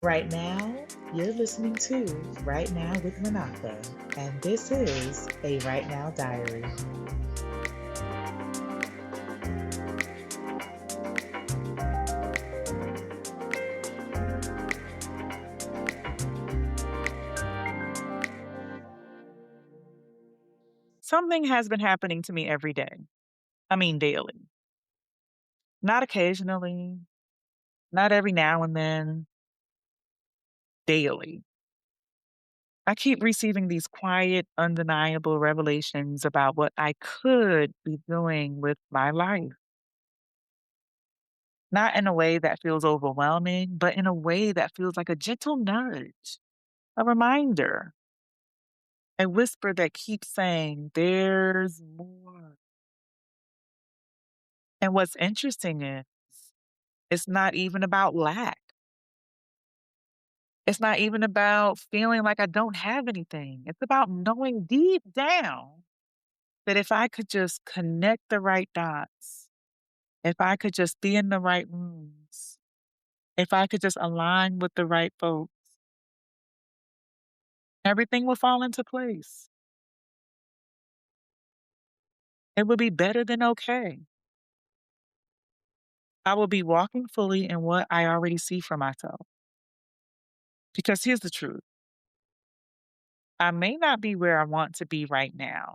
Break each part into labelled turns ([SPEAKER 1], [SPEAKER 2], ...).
[SPEAKER 1] Right now, you're listening to Right Now with Rhenotha, and this is a Right Now Diary.
[SPEAKER 2] Something has been happening to me every day. I mean, daily. Not occasionally, not every now and then, daily. I keep receiving these quiet, undeniable revelations about what I could be doing with my life. Not in a way that feels overwhelming, but in a way that feels like a gentle nudge, a reminder, a whisper that keeps saying, there's more. And what's interesting is it's not even about lack. It's not even about feeling like I don't have anything. It's about knowing deep down that if I could just connect the right dots, if I could just be in the right rooms, if I could just align with the right folks, everything will fall into place. It would be better than okay. I will be walking fully in what I already see for myself. Because here's the truth, I may not be where I want to be right now,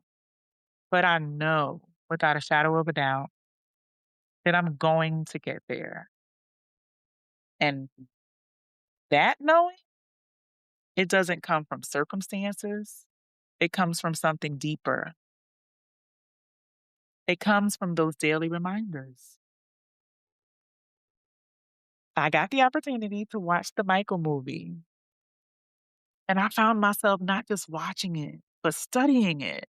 [SPEAKER 2] but I know without a shadow of a doubt that I'm going to get there. And that knowing, it doesn't come from circumstances. It comes from something deeper. It comes from those daily reminders. I got the opportunity to watch the Michael movie, and I found myself not just watching it, but studying it.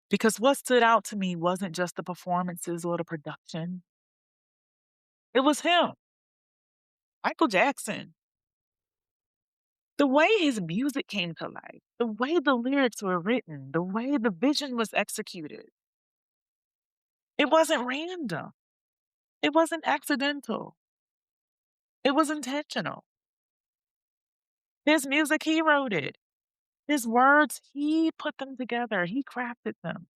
[SPEAKER 2] Because what stood out to me wasn't just the performances or the production, it was him, Michael Jackson. The way his music came to life, the way the lyrics were written, the way the vision was executed. It wasn't random. It wasn't accidental. It was intentional. His music, he wrote it. His words, he put them together. He crafted them.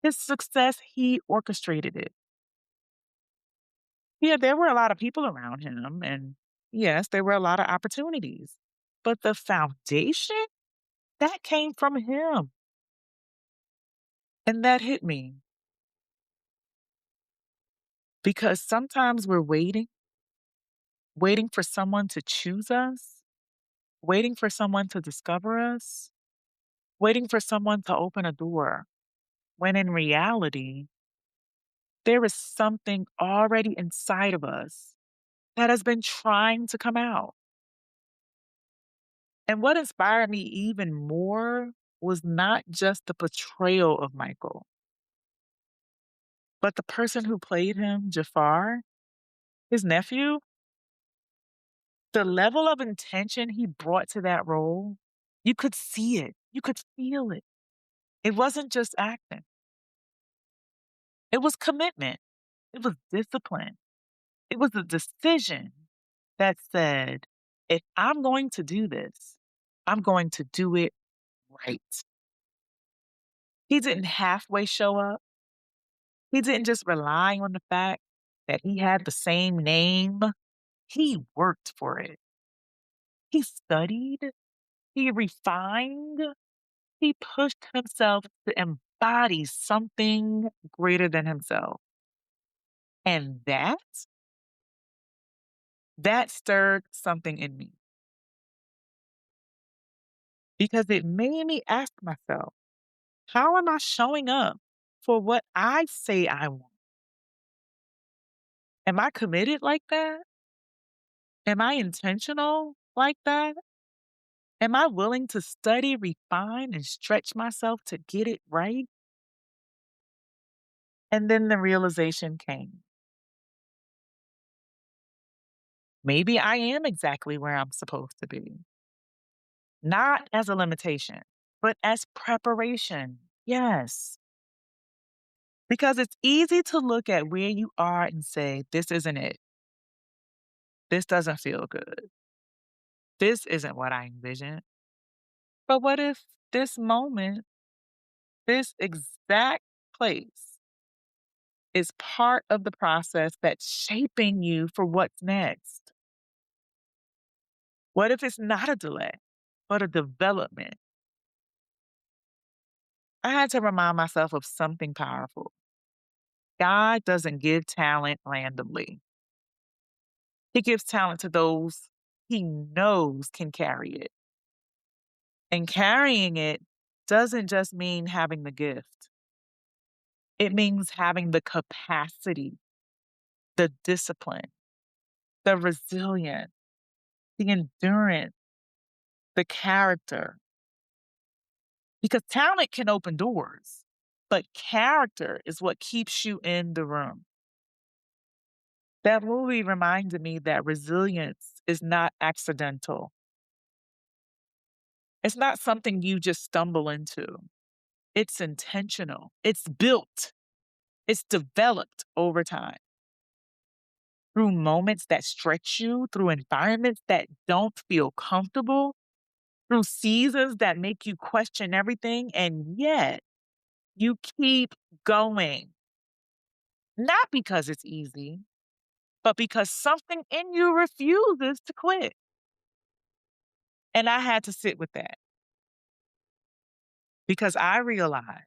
[SPEAKER 2] His success, he orchestrated it. Yeah, there were a lot of people around him, and yes, there were a lot of opportunities. But the foundation, that came from him. And that hit me because sometimes we're waiting for someone to choose us, waiting for someone to discover us, waiting for someone to open a door. When in reality, there is something already inside of us that has been trying to come out. And what inspired me even more was not just the portrayal of Michael, but the person who played him, Jafar, his nephew, the level of intention he brought to that role, you could see it, you could feel it. It wasn't just acting, it was commitment, it was discipline. It was a decision that said, if I'm going to do this, I'm going to do it right. He didn't halfway show up. He didn't just rely on the fact that he had the same name. He worked for it. He studied, he refined, he pushed himself to embody something greater than himself. And that stirred something in me because it made me ask myself, how am I showing up for what I say I want? Am I committed like that? Am I intentional like that? Am I willing to study, refine, and stretch myself to get it right? And then the realization came, maybe I am exactly where I'm supposed to be, not as a limitation, but as preparation. Yes. Because it's easy to look at where you are and say, this isn't it. This doesn't feel good. This isn't what I envisioned. But what if this moment, this exact place, is part of the process that's shaping you for what's next? What if it's not a delay, but a development? I had to remind myself of something powerful. God doesn't give talent randomly. He gives talent to those he knows can carry it. And carrying it doesn't just mean having the gift, it means having the capacity, the discipline, the resilience, the endurance, the character. Because talent can open doors, but character is what keeps you in the room. That movie reminded me that resilience is not accidental. It's not something you just stumble into. It's intentional. It's built. It's developed over time through moments that stretch you, through environments that don't feel comfortable, through seasons that make you question everything. And yet you keep going, not because it's easy, but because something in you refuses to quit. And I had to sit with that because I realized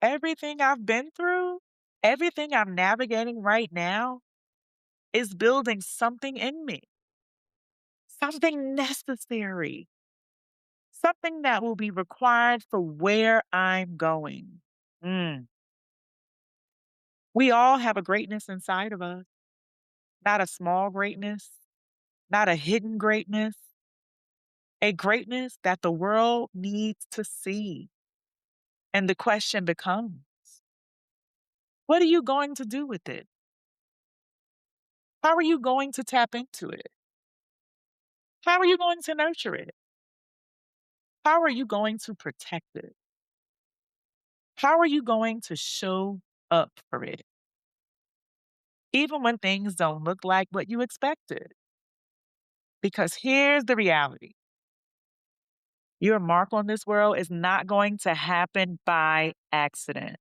[SPEAKER 2] everything I've been through, everything I'm navigating right now is building something in me, something necessary, something that will be required for where I'm going. Mm. We all have a greatness inside of us, not a small greatness, not a hidden greatness, a greatness that the world needs to see. And the question becomes, what are you going to do with it? How are you going to tap into it? How are you going to nurture it? How are you going to protect it? How are you going to show up for it? Even when things don't look like what you expected. Because here's the reality: your mark on this world is not going to happen by accident.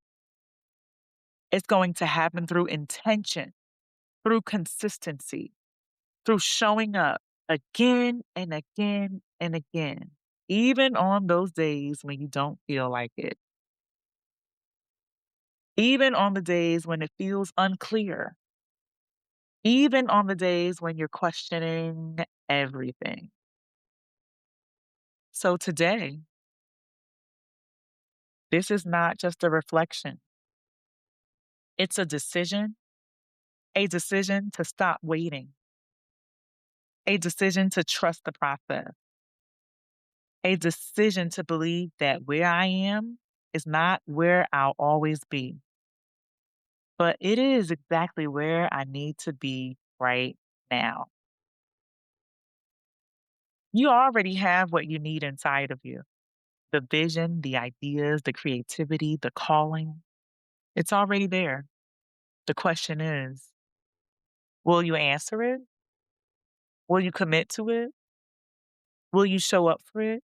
[SPEAKER 2] It's going to happen through intention, through consistency, through showing up again and again and again, even on those days when you don't feel like it, even on the days when it feels unclear, even on the days when you're questioning everything. So today, this is not just a reflection, it's a decision to stop waiting, a decision to trust the process, a decision to believe that where I am is not where I'll always be, but it is exactly where I need to be right now. You already have what you need inside of you: the vision, the ideas, the creativity, the calling. It's already there. The question is, will you answer it? Will you commit to it? Will you show up for it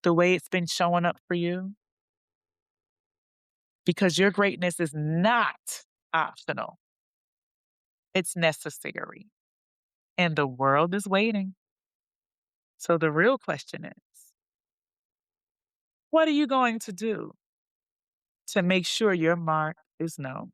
[SPEAKER 2] the way it's been showing up for you? Because your greatness is not optional, it's necessary. And the world is waiting. So the real question is, what are you going to do to make sure your mark is known?